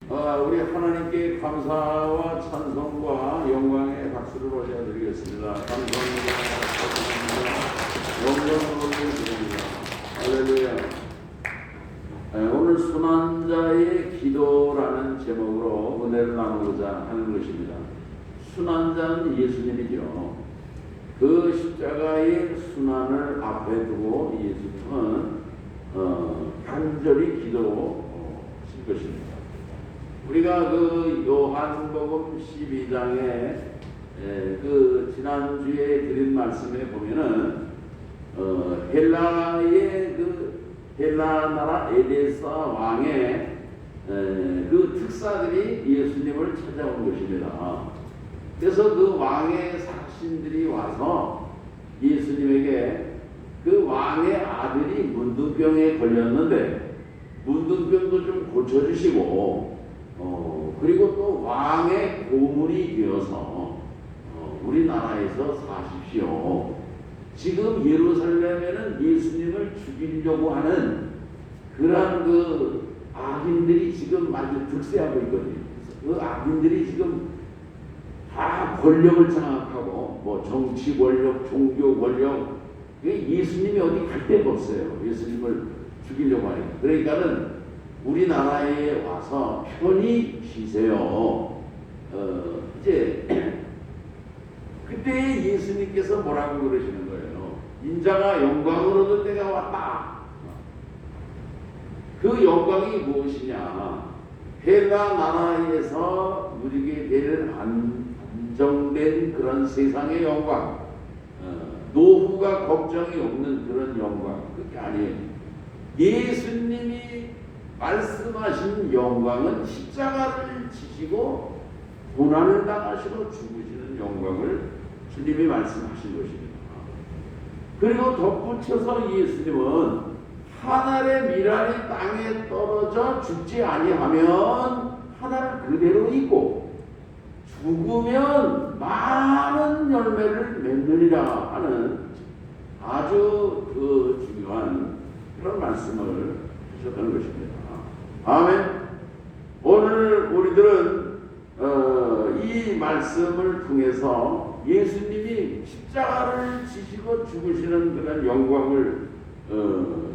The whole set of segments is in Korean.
우리 하나님께 감사와 찬송과 영광의 박수를 올려드리겠습니다. 감사합니다. 영광을 올려드립니다. 할렐루야. 오늘 순환자의 기도라는 제목으로 은혜를 나누고자 하는 것입니다. 순환자는 예수님이죠. 그 십자가의 순환을 앞에 두고 예수님은 간절히 기도하신 것입니다. 우리가 그 요한복음 12장에 그 지난주에 드린 말씀에 보면은 헬라의 그 헬라 나라 에데사 왕의 그 특사들이 예수님을 찾아온 것입니다. 그래서 그 왕의 사신들이 와서 예수님에게 그 왕의 아들이 문둥병에 걸렸는데 문둥병도 좀 고쳐주시고 그리고 또 왕의 고문이 되어서 우리나라에서 사십시오. 지금 예루살렘에는 예수님을 죽이려고 하는 그러한 그 악인들이 지금 아주 득세하고 있거든요. 그 악인들이 지금 다 권력을 장악하고 뭐 정치 권력, 종교 권력, 예수님이 어디 갈 데가 없어요. 예수님을 죽이려고 하니까. 그러니까는 우리나라에 와서 편히 쉬세요. 이제 그때 예수님께서 뭐라고 그러시는 거예요? 인자가 영광을 얻을 때가 왔다. 그 영광이 무엇이냐? 헬라 나라에서 누리게 되는 안정된 그런 세상의 영광, 노후가 걱정이 없는 그런 영광, 그게 아니에요. 예수님이 말씀하신 영광은 십자가를 지시고 고난을 당하시고 죽으시는 영광을 주님이 말씀하신 것입니다. 그리고 덧붙여서 예수님은 하늘의 미랄이 땅에 떨어져 죽지 아니하면 하늘 그대로 있고 죽으면 많은 열매를 맺느니라 하는 아주 그 중요한 그런 말씀을 하셨다는 것입니다. 아멘. 오늘 우리들은 이 말씀을 통해서 예수님이 십자가를 지시고 죽으시는 그런 영광을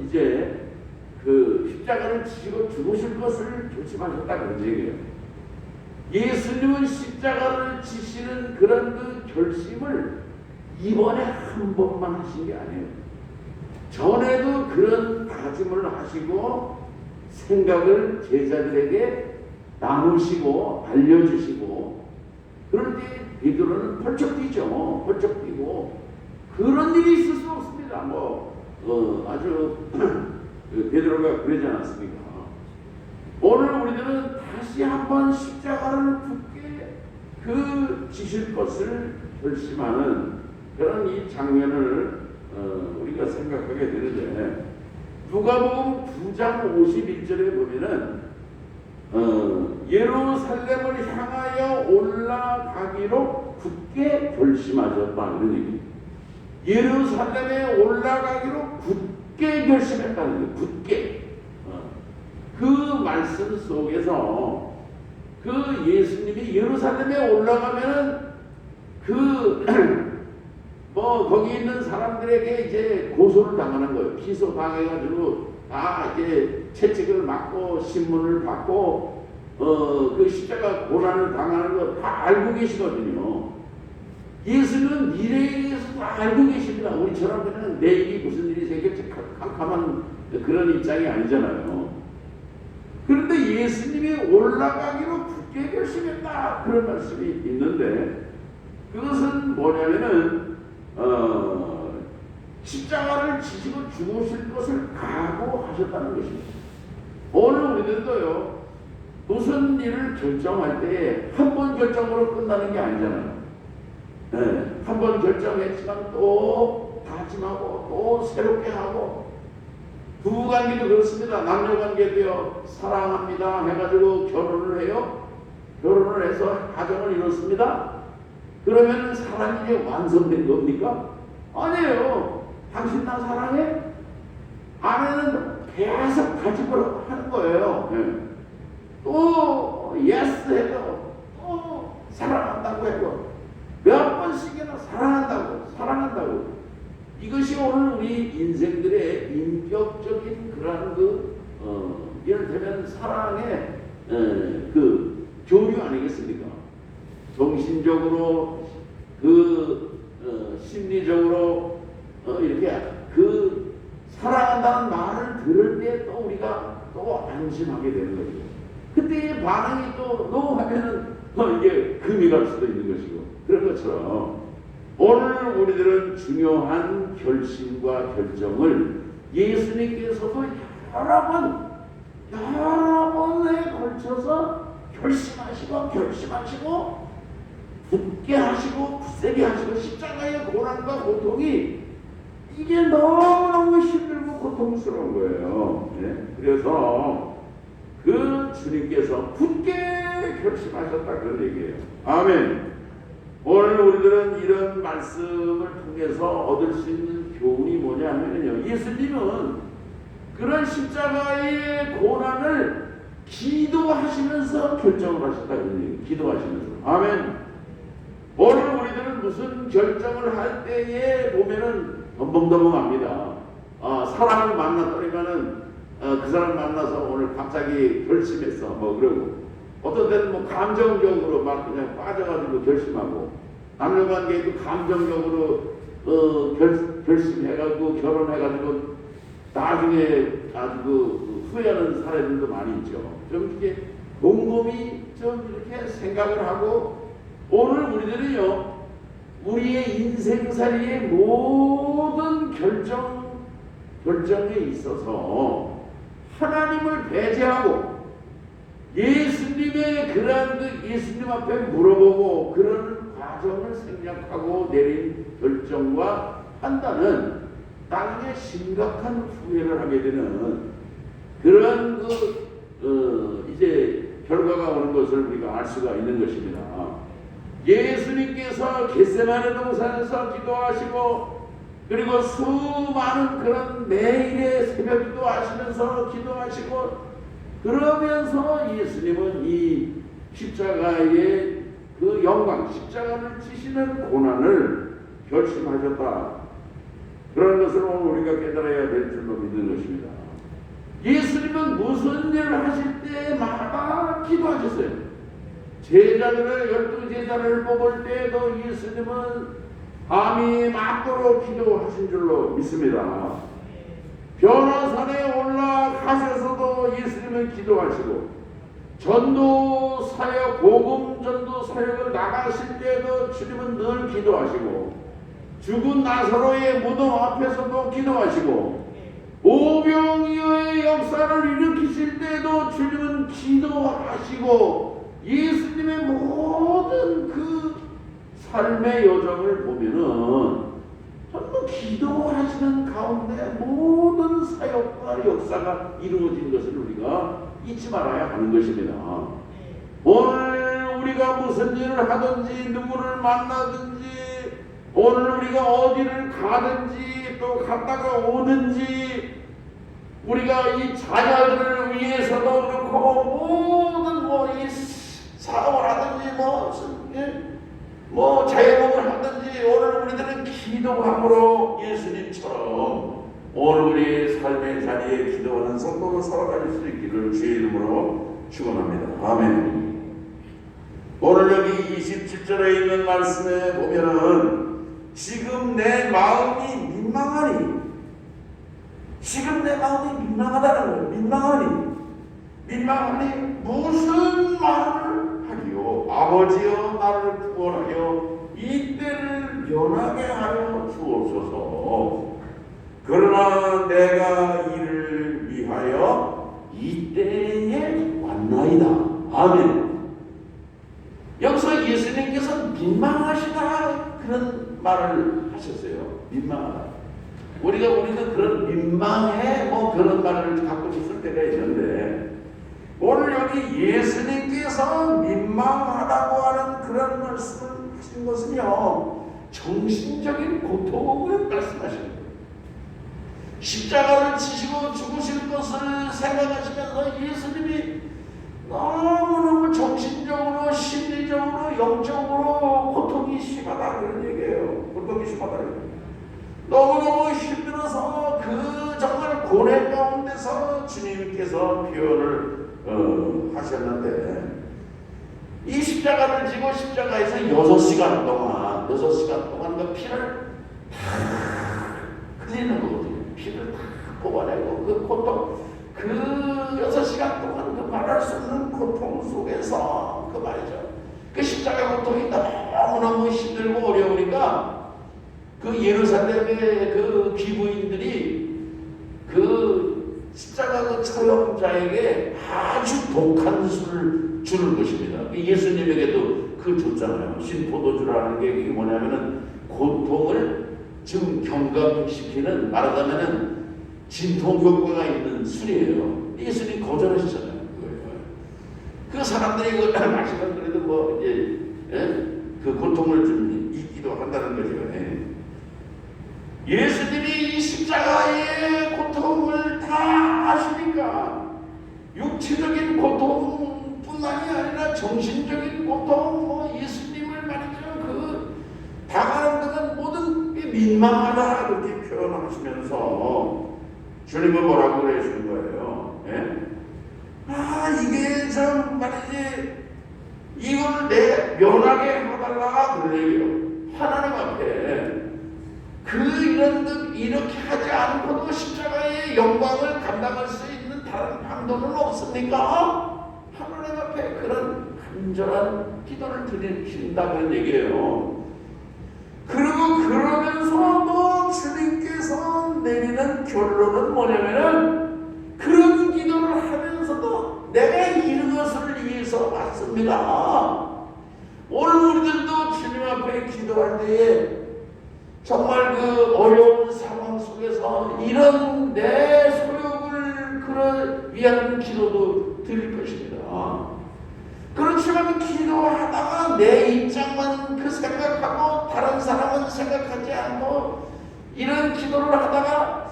이제 그 십자가를 지시고 죽으실 것을 결심하셨다 그런 얘기예요. 예수님은 십자가를 지시는 그런 그 결심을 이번에 한 번만 하신 게 아니에요. 전에도 그런 다짐을 하시고 생각을 제자들에게 나누시고 알려주시고 그럴 때 베드로는 펄쩍 뛰죠. 펄쩍 뛰고 그런 일이 있을 수 없습니다. 아주 베드로가 그러지 않았습니까? 오늘 우리들은 다시 한번 십자가를 굳게 그 지실 것을 결심하는 그런 이 장면을 우리가 생각하게 되는데 누가복음 9장 51절에 보면은 예루살렘을 향하여 올라가기로 굳게 결심하셨다 그런 얘기입니다. 예루살렘에 올라가기로 굳게 결심했다는 거예요. 굳게. 그 말씀 속에서 그 예수님이 예루살렘에 올라가면은 거기 있는 사람들에게 이제 고소를 당하는 거예요. 기소 당해가지고 다 이제 채찍을 맞고 신문을 받고 그 십자가 고난을 당하는 거 다 알고 계시거든요. 예수는 미래에 대해서 다 알고 계십니다. 우리처럼 그냥 내일이 무슨 일이 생길지 캄캄한 그런 입장이 아니잖아요. 그런데 예수님이 올라가기로 굳게 결심했다 그런 말씀이 있는데 그것은 뭐냐면은 십자가를 지시고 죽으실 것을 각오하셨다는 것입니다. 오늘 우리들도요 무슨 일을 결정할 때 한 번 결정으로 끝나는 게 아니잖아요. 한 번 결정했지만 또 다짐하고 또 새롭게 하고 부부관계도 그렇습니다. 남녀관계도요 사랑합니다 해가지고 결혼을 해요. 결혼을 해서 가정을 이뤘습니다. 그러면 사랑이 이제 완성된 겁니까? 아니에요. 당신 나 사랑해? 아내는 계속 가지고 하는 거예요. 또 예스 해도 또 사랑한다고 해도 몇 번씩이나 사랑한다고 이것이 오늘 우리 인생들의 인격적인 그러한 이를테면 사랑의 그 교류 아니겠습니까? 정신적으로 심리적으로 이렇게 사랑한다는 말을 들을 때 또 우리가 또 안심하게 되는 거죠. 그때의 반응이 또 너무 하면은 이게 금이 갈 수도 있는 것이고 그런 것처럼 오늘 우리들은 중요한 결심과 결정을 예수님께서도 여러 번에 걸쳐서 결심하시고 굳게 하시고 굳세게 하시고 십자가의 고난과 고통이 이게 너무너무 힘들고 고통스러운 거예요. 네? 그래서 그 주님께서 굳게 결심하셨다 그런 얘기예요. 아멘. 오늘 우리들은 이런 말씀을 통해서 얻을 수 있는 교훈이 뭐냐 하면요, 예수님은 그런 십자가의 고난을 기도하시면서 결정을 하셨다 그런 얘기예요. 기도하시면서. 아멘. 오늘 우리들은 무슨 결정을 할 때에 보면은 덤벙덤벙합니다. 사람을 만났더니만은 그 사람 만나서 오늘 갑자기 결심했어 뭐 그러고 어떤 때는 뭐 감정적으로 막 그냥 빠져가지고 결심하고 남녀관계에도 감정적으로 결심해가지고 결혼해가지고 나중에 아주 후회하는 사례들도 많이 있죠. 좀 이렇게 곰곰이 좀 이렇게 생각을 하고 오늘 우리들은요 우리의 인생살이의 모든 결정에 있어서 하나님을 배제하고 예수님의 그러한 예수님 앞에 물어보고 그런 과정을 생략하고 내린 결정과 판단은 나중에 심각한 후회를 하게 되는 그런 이제 결과가 오는 것을 우리가 알 수가 있는 것입니다. 예수님께서 겟세마네 동산에서 기도하시고 그리고 수많은 그런 매일의 새벽 기도하시면서 기도하시고 그러면서 예수님은 이 십자가의 그 영광, 십자가를 지시는 고난을 결심하셨다. 그런 것을 오늘 우리가 깨달아야 될 줄로 믿는 것입니다. 예수님은 무슨 일을 하실 때마다 기도하셨어요. 열두 제자를 뽑을 때도 예수님은 밤이 맞도록 기도하신 줄로 믿습니다. 변화산에 올라가셔서도 예수님은 기도하시고 전도 사역, 복음 전도 사역을 나가실 때도 주님은 늘 기도하시고 죽은 나사로의 무덤 앞에서도 기도하시고 오병이어의 역사를 일으키실 때도 주님은 기도하시고 예수님의 모든 그 삶의 여정을 보면은 전부 기도하시는 가운데 모든 사역과 역사가 이루어진 것을 우리가 잊지 말아야 하는 것입니다. 오늘 우리가 무슨 일을 하든지 누구를 만나든지 오늘 우리가 어디를 가든지 또 갔다가 오든지 우리가 이 자녀들을 위해서도 그렇고 모든 이 사업을 하든지 뭐 자영업을 하든지 오늘 우리들은 기도함으로 예수님처럼 오늘 우리의 삶의 자리에 기도하는 성도로 살아갈 수 있기를 주의 이름으로 축원합니다. 아멘. 오늘 여기 27절에 있는 말씀에 보면은 지금 내 마음이 민망하니 지금 내 마음이 민망하다는 거예요. 민망하니 무슨 말을 하리요? 아버지여 나를 구원하여 이 때를 변하게 하여 주옵소서. 그러나 내가 이를 위하여 이 때에 왔나이다. 아멘. 여기서 예수님께서 민망하시다 그런 말을 하셨어요. 민망하다. 우리도 그런 민망해 그런 말을 갖고 있을 때가 있는데 오늘 여기 예수님께서 민망하다고 하는 그런 말씀을 하신 것은요 정신적인 고통을 말씀하시는 거예요. 십자가를 지시고 죽으실 것을 생각하시면서 예수님이 너무너무 정신적인 영적으로 고통이 심하다 그런 얘기예요. 고통이 심하다. 너무너무 힘들어서 그 정말 고뇌 가운데서 주님께서 표현을 하셨는데, 이 십자가를 지고 십자가에서 6시간 동안 그 피를 다 흘리는 거거든요. 피를 다 뽑아내고 그 고통, 그 6시간 동안 그 말할 수 없는 고통 속에서 그 말이죠. 그 십자가 고통이 너무너무 힘들고 어려우니까 그 예루살렘의 그 귀부인들이 그 십자가 그 처형자에게 아주 독한 술을 주는 것입니다. 예수님에게도 그 줬잖아요. 신포도주라는 게 이게 뭐냐면은 고통을 좀 경감시키는, 말하자면은 진통 효과가 있는 술이에요. 예수님 거절하시잖아요. 그 사람들이 그걸 마시면 그래도 뭐 이제 그 고통을 좀 잊기도 한다는 거죠. 예수님이 이 십자가의 고통을 다 아시니까 육체적인 고통뿐만이 아니라 정신적인 고통, 예수님을 말이죠. 그 당하는 것은 모든 게 민망하다 그렇게 표현하시면서 주님은 뭐라고 그러시는 거예요? 이게 참 말이지, 이걸 내 면하게 해달라 그런 얘기예요. 하나님 앞에 이렇게 하지 않고도 십자가의 영광을 감당할 수 있는 다른 방도는 없습니까? 하나님 앞에 그런 간절한 기도를 드린다 그런 얘기예요. 그리고 그러면서도 주님께서 내리는 결론은 뭐냐면은, 그런 기도를 하면서도 내가 이것을 위해서 왔습니다. 오늘 우리들도 주님 앞에 기도할 때에 정말 그 어려운 상황 속에서 이런 내 소욕을 위한 기도도 드릴 것입니다. 그렇지만 기도하다가 내 입장만 그 생각하고 다른 사람은 생각하지 않고 이런 기도를 하다가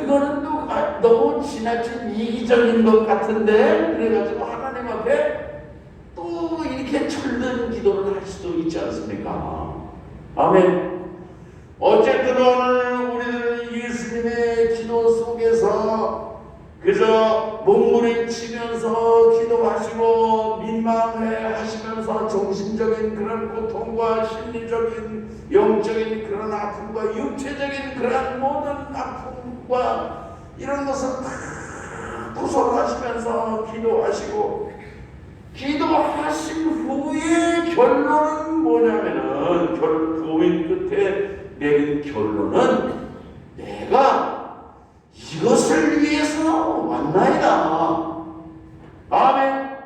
이거는 또 너무 지나친 이기적인 것 같은데, 그래가지고 하나님 앞에 또 이렇게 철든 기도를 할 수도 있지 않습니까? 아멘. 어쨌든 오늘 우리는 예수님의 기도 속에서 그저 몸부림치면서 기도하시고 민망해 하시면서 정신적인 그런 고통과 심리적인 영적인 그런 아픔과 육체적인 그런 모든 아픔과 이런 것을 다 구솔하시면서 기도하시고, 기도하신 후에 결론은 뭐냐면은, 고민 끝에 내린 결론은 내가 이것을 위해서 왔나이다. 아멘.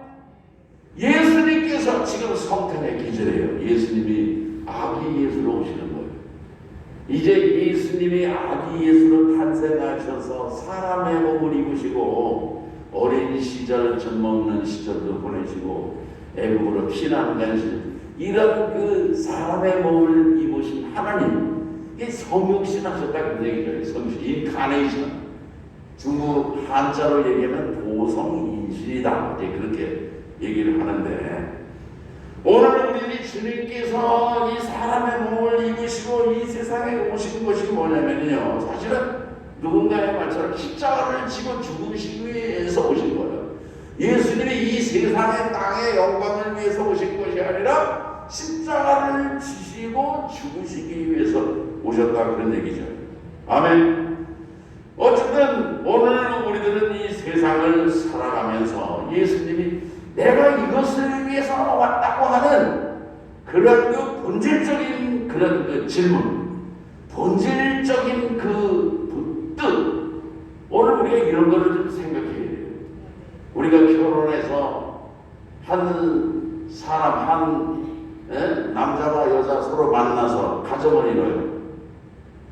예수님께서 지금 성탄의 계절이에요. 예수님이 아기 예수로 오시는 거예요. 이제 예수님이 아기 예수로 탄생하셔서 사람의 몸을 입으시고 어린 시절, 젖먹는 시절도 보내시고 애굽으로 피난 가신 이런 그 사람의 몸을 입으신 하나님, 이게 성육신하셨다 그런 얘기죠. 성육신, 인카네이션. 중국 한자로 얘기하면 도성인신이다, 이제 그렇게 얘기를 하는데, 오늘 우리 주님께서 이 사람의 몸을 입으시고 이 세상에 오신 것이 뭐냐면요, 사실은 누군가의 말처럼 십자가를 지고 죽으시기 위해서 오신 거예요. 예수님이 이 세상의 땅의 영광을 위해서 오신 것이 아니라 십자가를 지시고 죽으시기 위해서 오셨다 그런 얘기죠. 아멘. 어쨌든 오늘 우리들은 이 세상을 살아가면서 예수님이 내가 이것을 위해서 왔다고 하는 그런 그 본질적인 그런 그 질문, 본질적인 그 뜻, 오늘 우리가 이런 거를 좀 생각해야 돼요. 우리가 결혼해서 한 사람, 남자와 여자 서로 만나서 가정을 이뤄요.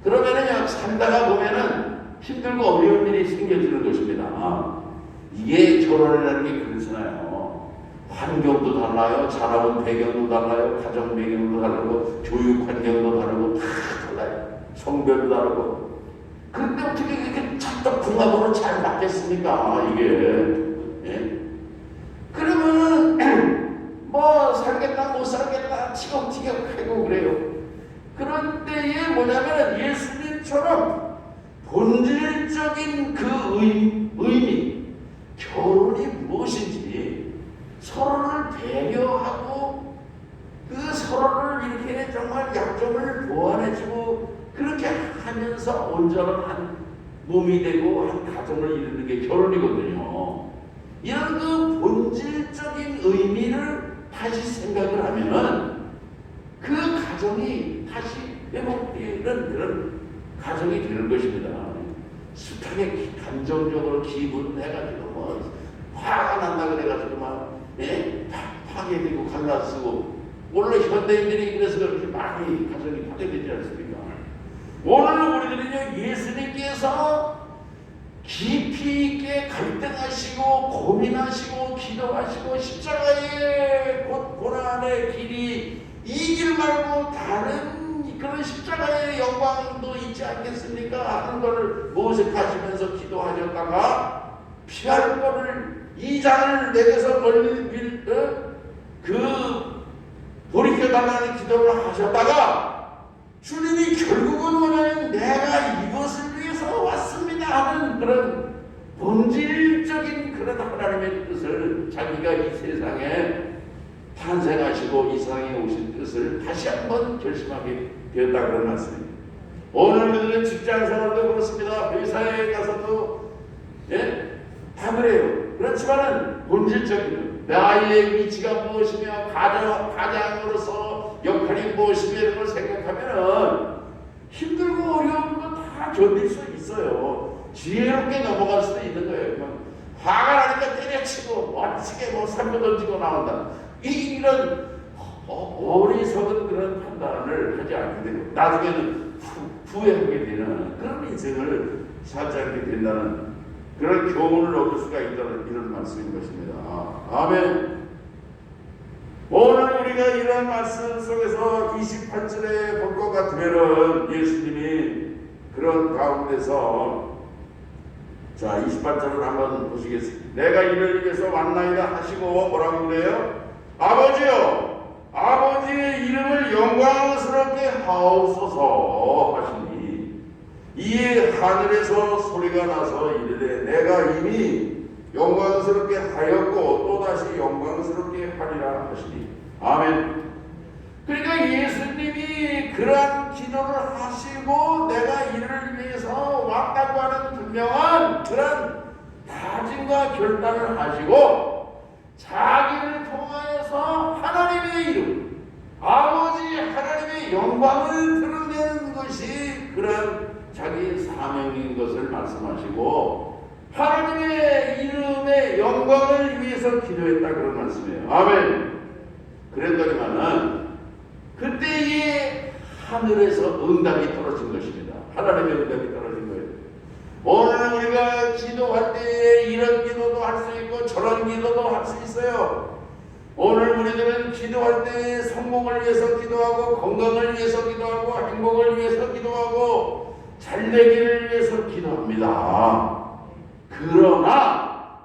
그러면은 살다가 보면은 힘들고 어려운 일이 생겨지는 것입니다. 이게 결혼이라는 게 그렇잖아요. 환경도 달라요. 자라온 배경도 달라요. 가정 배경도 다르고 교육 환경도 다르고 다 달라요. 성별도 다르고. 그런데 어떻게 이렇게 찰떡궁합으로 잘 맞겠습니까? 이게. 그러면은 뭐 살겠다 못 살겠다 서로를 배려하고 그 서로를 이렇게 정말 약점을 보완해주고 그렇게 하면서 온전한 몸이 되고 한 가정을 이루는 게 결혼이거든요. 이런 그 본질적인 의미를 다시 생각을 하면은 그 가정이 다시 회복되는 그런 가정이 되는 것입니다. 숱하게 감정적으로 기분해가지고 뭐 화가 난다 그래가지고 막 파괴되고 갈라쓰고 원래 현대인들이 그래서 그렇게 많이 가정이 파괴되지 않습니까? 오늘 우리들은요 예수님께서 깊이 있게 갈등하시고 고민하시고 기도하시고 십자가의 고난의 길이 이 길 말고 다른 그런 십자가의 영광도 있지 않겠습니까? 하는 것을 모색하시면서 기도하셨다가 피할 것을 이 잔을 내게서 멀리 돌이켜달라는 기도를 하셨다가 주님이 결국은 뭐냐면 내가 이것을 위해서 왔습니다 하는 그런 본질적인 그런 하나님의 뜻을 자기가 이 세상에 탄생하시고 이 세상에 오신 뜻을 다시 한번 결심하게 되었다 그런 말씀입니다. 오늘 우리는 직장생활도 그렇습니다. 회사에 가서도 다 그래요. 그렇지만은 본질적인 나의 위치가 무엇이며 가장으로서 역할이 무엇이며 이런 걸 생각하면은 힘들고 어려운 거 다 견딜 수 있어요. 지혜롭게 넘어갈 수도 있는 거예요. 화가 나니까 때려치고 멋지게 뭐 삼고 던지고 나온다. 이런 어리석은 그런 판단을 하지 않게 되고 나중에는 후회하게 되는 그런 인생을 살지 않게 된다는 그런 교훈을 얻을 수가 있다는 이런 말씀인 것입니다. 아멘. 오늘 우리가 이런 말씀 속에서 28절에 볼 것 같으면은 예수님이 그런 가운데서 자 28절을 한번 보시겠습니다. 내가 이를 위해서 왔나이다 하시고 뭐라고 그래요? 아버지요 아버지의 이름을 영광스럽게 하옵소서 하시니 이에 하늘에서 소리가 나서 이르되 내가 이미 영광스럽게 하였고 또다시 영광스럽게 하리라 하시니 아멘. 그러니까 예수님이 그러한 기도를 하시고 내가 이를 위해서 왔다고 하는 분명한 그런 다짐과 결단을 하시고 자기를 통하여서 하나님의 이름 아버지 하나님의 영광을 드러내는 것이 그런 자기 사명인 것을 말씀하시고 하나님의 이름의 영광을 위해서 기도했다 그런 말씀이에요. 아멘. 그랬더니만은 그때에 하늘에서 응답이 떨어진 것입니다. 하나님의 응답이 떨어진 거예요. 오늘 우리가 기도할 때에 이런 기도도 할 수 있고 저런 기도도 할 수 있어요. 오늘 우리들은 기도할 때에 성공을 위해서 기도하고 건강을 위해서 기도하고 행복을 위해서 기도하고 잘되기를 위해서 기도합니다. 그러나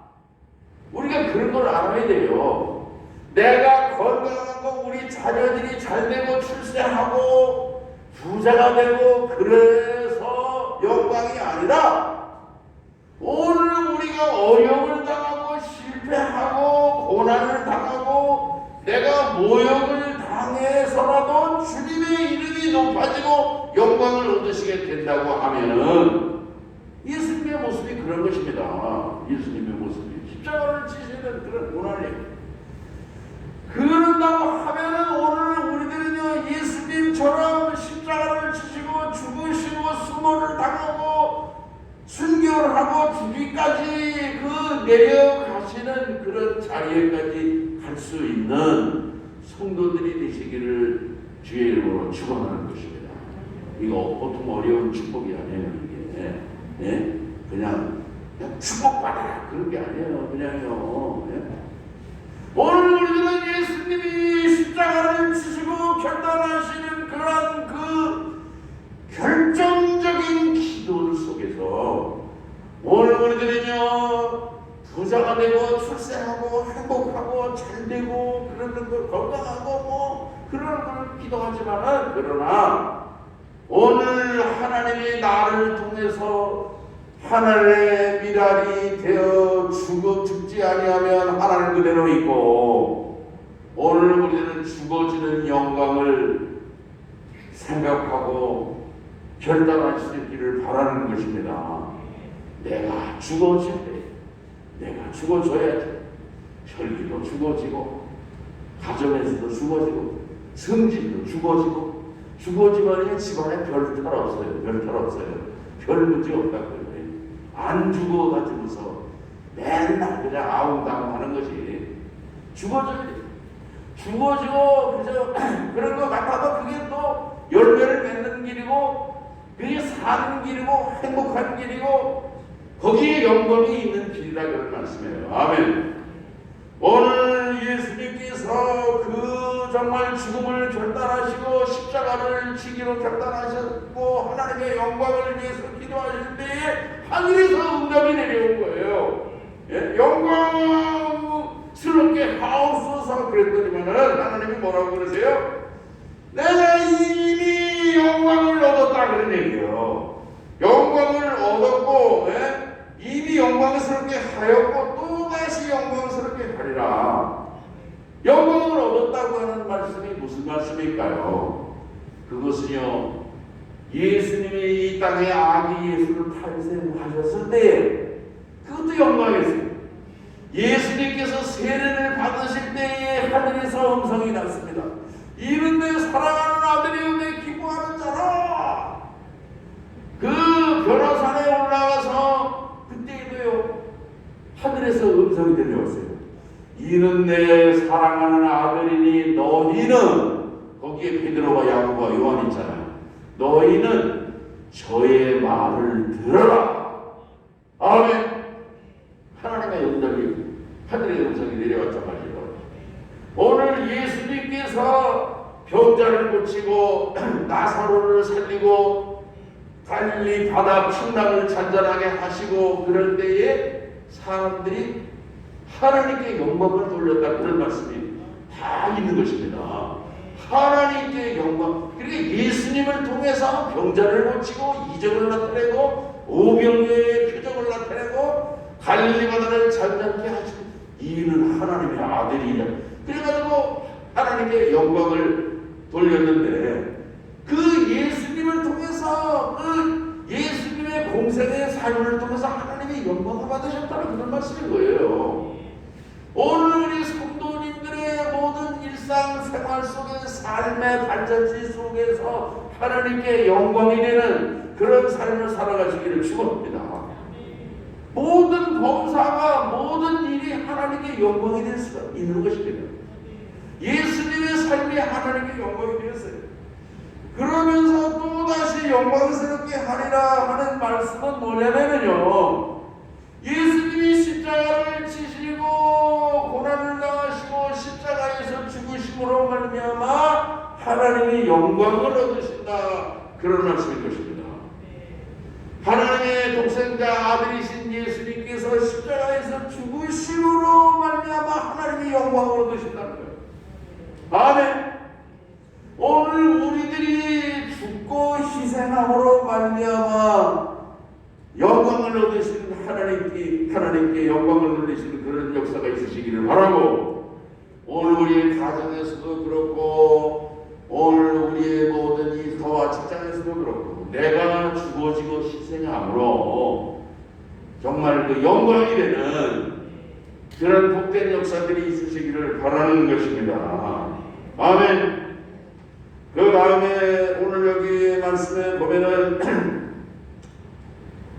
우리가 그런 걸 알아야 돼요. 내가 건강하고 우리 자녀들이 잘되고 출세하고 부자가 되고 그래서 영광이 아니라 오늘 우리가 어려움을 당하고 실패하고 고난을 당하고 내가 모욕을 당해서라도 주님의 이름이 높아지고 영광을 얻으시게 된다고 하면은 예수님의 모습이 그런 것입니다. 예수님의 모습이 십자가를 지시는 그런 고난이에요. 그런다고 하면은 오늘 우리들은요 예수님처럼 십자가를 지시고 죽으시고 수모를 당하고 순교를 하고 죽기까지 그 내려가시는 그런 자리에까지 갈 수 있는 성도들이 되시기를 주의 이름으로 축원하는 것입니다. 이거 보통 어려운 축복이 아니에요. 이게 그냥 축복받아라 그런 게 아니에요. 그냥요. 오늘 우리들은 예수님이 십자가를 지시고 결단하시는 그런 그 결정적인 기도 속에서 오늘 우리들은요 부자가 되고 출세하고 행복하고 잘되고 그러는 걸 건강하고 뭐 그런 걸 기도하지만은 그러나 오늘 하나님이 나를 통해서 하늘의 미랄이 되어 죽지 죽지 아니하면 하나님 그대로 있고, 오늘 우리는 죽어지는 영광을 생각하고 결단할 수 있기를 바라는 것입니다. 내가 죽어질 때 내가 죽어져야지. 혈기도 죽어지고, 가정에서도 죽어지고, 성질도 죽어지고, 죽어지면 집안에 별 탈 없어요. 별 탈 없어요. 별 문제 없다고 그래요. 안 죽어가지고서 맨날 그냥 아웅다웅 하는 것이 죽어지고 그저 그런 것 같아도 그게 또 열매를 맺는 길이고, 그게 사는 길이고, 행복한 길이고, 거기에 영광이 있는 길이라 그런 말씀이에요. 아멘. 오늘 예수님께서 그 정말 죽음을 결단하시고 십자가를 지기로 결단하셨고 하나님의 영광을 위해서 기도하실 때에 하늘에서 응답이 내려온 거예요. 예? 영광스럽게 하옵소서 그랬더니만은 하나님이 뭐라고 그러세요? 내가 이미 영광을 얻었다 그런 얘기예요. 영광을 얻었고, 예? 이미 영광스럽게 하였고 또다시 영광스럽게 하리라. 영광을 얻었다고 하는 말씀이 무슨 말씀일까요? 그것은요, 예수님이 이 땅에 아기 예수를 탄생하셨을 때 그것도 영광이었어요. 예수님께서 세례를 받으실 때에 하늘에서 음성이 났습니다. 이는 내 사랑하는 아들이요 내 기뻐하는 자라. 그 변호산에 올라가서 그때에도요 하늘에서 음성이 들려왔어요. 이는 내 사랑하는 아들이니 너희는, 거기에 베드로와 야고보와 요한 있잖아요. 너희는 저의 말을 들어라. 아멘. 하나님의 응답이 하늘의 음성이 내려왔단 말이에요. 오늘 예수님께서 병자를 고치고 나사로를 살리고 갈릴리 바다 풍랑을 잔잔하게 하시고 그럴 때에 사람들이 하나님께 영광을 돌렸다 그런 말씀이 다 있는 것입니다. 하나님께 영광. 그러니까 예수님을 통해서 병자를 고치고 이적을 나타내고 오병이어의 표적을 나타내고 갈릴리 바다를 잔잔케 하시고, 이는 하나님의 아들이냐. 그래가지고 하나님께 영광을 돌렸는데, 그 예수님을 통해서 그 예수님의 공생의 삶을 통해서 하나님의 영광을 받으셨다는 그런 말씀인 거예요. 오늘 우리 성도님들의 모든 일상생활 속에 삶의 발자취 속에서 하나님께 영광이 되는 그런 삶을 살아가시기를 축원합니다. 모든 범사가 모든 일이 하나님께 영광이 될 수가 있는 것입니다. 예수님의 삶이 하나님께 영광이 되었어요. 그러면서 또다시 영광스럽게 하리라 하는 말씀은 뭐냐면요, 예수님이 십자가를 지시고 고난을 당하시고 십자가에서 죽으심으로 말미암아 하나님이 영광을 얻으신다 그런 말씀인 것입니다. 하나님의 독생자 아들이신 예수님께서 십자가에서 죽으심으로 말미암아 하나님이 영광을 얻으신다는 거예요. 아멘. 오늘 우리들이 죽고 희생함으로 말미암아 영광을 얻으시는 하나님께 영광을 돌리시는 그런 역사가 있으시기를 바라고, 오늘 우리의 가정에서도 그렇고 오늘 우리의 모든 일터와 직장에서도 그렇고 내가 죽어지고 희생함으로 정말 그 영광이 되는 그런 복된 역사들이 있으시기를 바라는 것입니다. 아멘. 그 다음에 오늘 여기 말씀에 보면은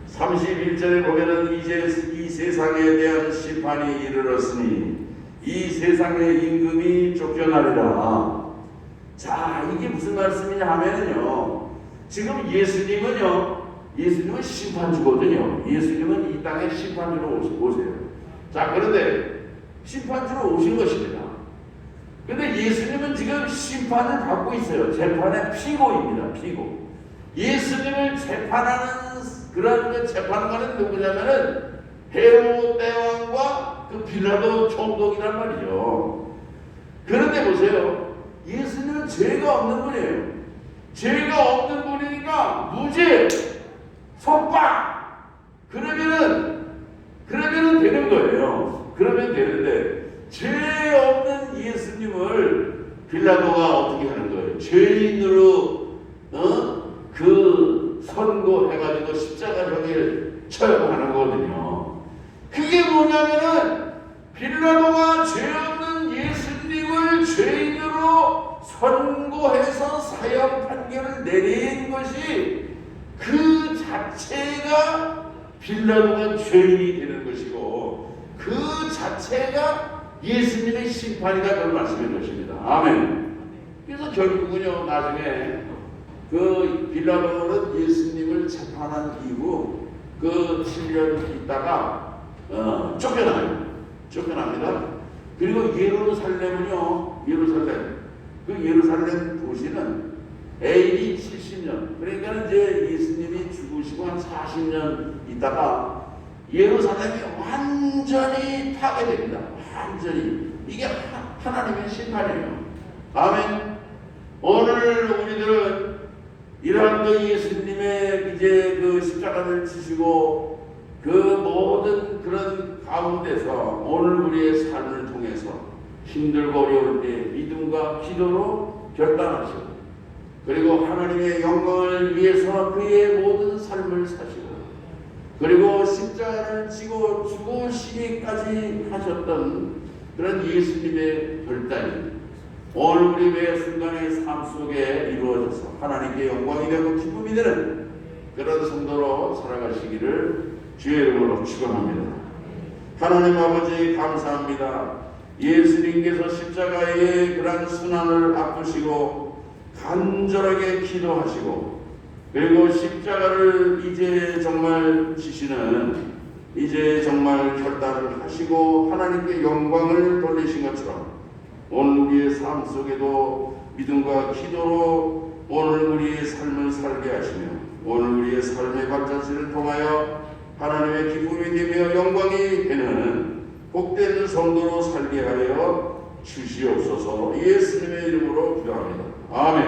31절에 보면은 이제 이 세상에 대한 심판이 이르렀으니 이 세상의 임금이 쫓겨나리라. 자, 이게 무슨 말씀이냐 하면요, 지금 예수님은 심판주거든요. 예수님은 이 땅에 심판주로 오세요. 자, 그런데 심판주로 오신 것입니다. 근데 예수님은 지금 심판을 받고 있어요. 재판의 피고입니다. 피고. 예수님을 재판하는 그런 그 재판관은 누구냐면은 헤롯 대왕과 그 빌라도 총독이란 말이죠. 그런데 보세요. 예수님은 죄가 없는 분이에요. 죄가 없는 분이니까 무죄, 속박. 그러면은 되는 거예요. 그러면 되는데 죄 없는 예수님을 빌라도가 어떻게 하는 거예요? 죄인으로 그 선고해가지고 십자가형을 처형하는 거거든요. 그게 뭐냐면은 빌라도가 죄 없는 예수님을 죄인으로 선고해서 사형 판결을 내린 것이 그 자체가 빌라도가 죄인이 되는 것이고 그 자체가 예수님의 심판이다 그런 말씀인 것입니다. 아멘. 그래서 결국은요 나중에 그 빌라도는 예수님을 재판한 이후 그 7년 있다가 쫓겨납니다. 그리고 예루살렘은요 그 예루살렘 도시는 AD 70년 그러니까 이제 예수님이 죽으시고 한 40년 있다가 예루살렘이 완전히 파괴됩니다. 완전히. 이게 하나님의 심판이에요. 아멘. 오늘 우리들은 이러한 그 예수님의 이제 그 십자가를 지시고 그 모든 그런 가운데서 오늘 우리의 삶을 통해서 힘들고 어려울 때 믿음과 기도로 결단하시고 그리고 하나님의 영광을 위해서 그의 모든 삶을 사시고 그리고 십자가를 지고 죽으시기까지 하셨던 그런 예수님의 결단이 오늘 우리 매 순간의 삶 속에 이루어져서 하나님께 영광이 되고 기쁨이 되는 그런 성도로 살아가시기를 주의 이름으로 축원합니다. 하나님 아버지 감사합니다. 예수님께서 십자가의 그런 순환을 앞두시고 간절하게 기도하시고 그리고 십자가를 이제 정말 지시는 이제 정말 결단을 하시고 하나님께 영광을 돌리신 것처럼 오늘 우리의 삶 속에도 믿음과 기도로 오늘 우리의 삶을 살게 하시며 오늘 우리의 삶의 발자취를 통하여 하나님의 기쁨이 되며 영광이 되는 복된 성도로 살게 하여 주시옵소서. 예수님의 이름으로 기도합니다. 아멘.